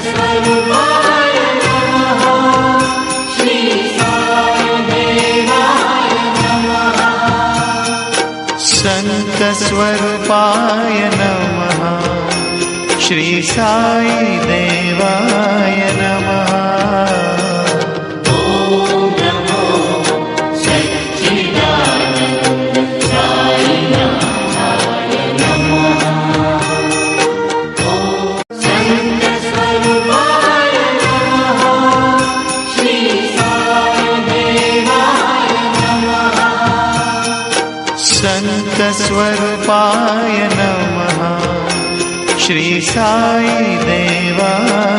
स्वरूपाय नमः। श्री साई देवाय नमः। संत स्वरूपाय नमः। श्री साई देवाय नमः। संत स्वरूपाय नमः। श्री साई देवाय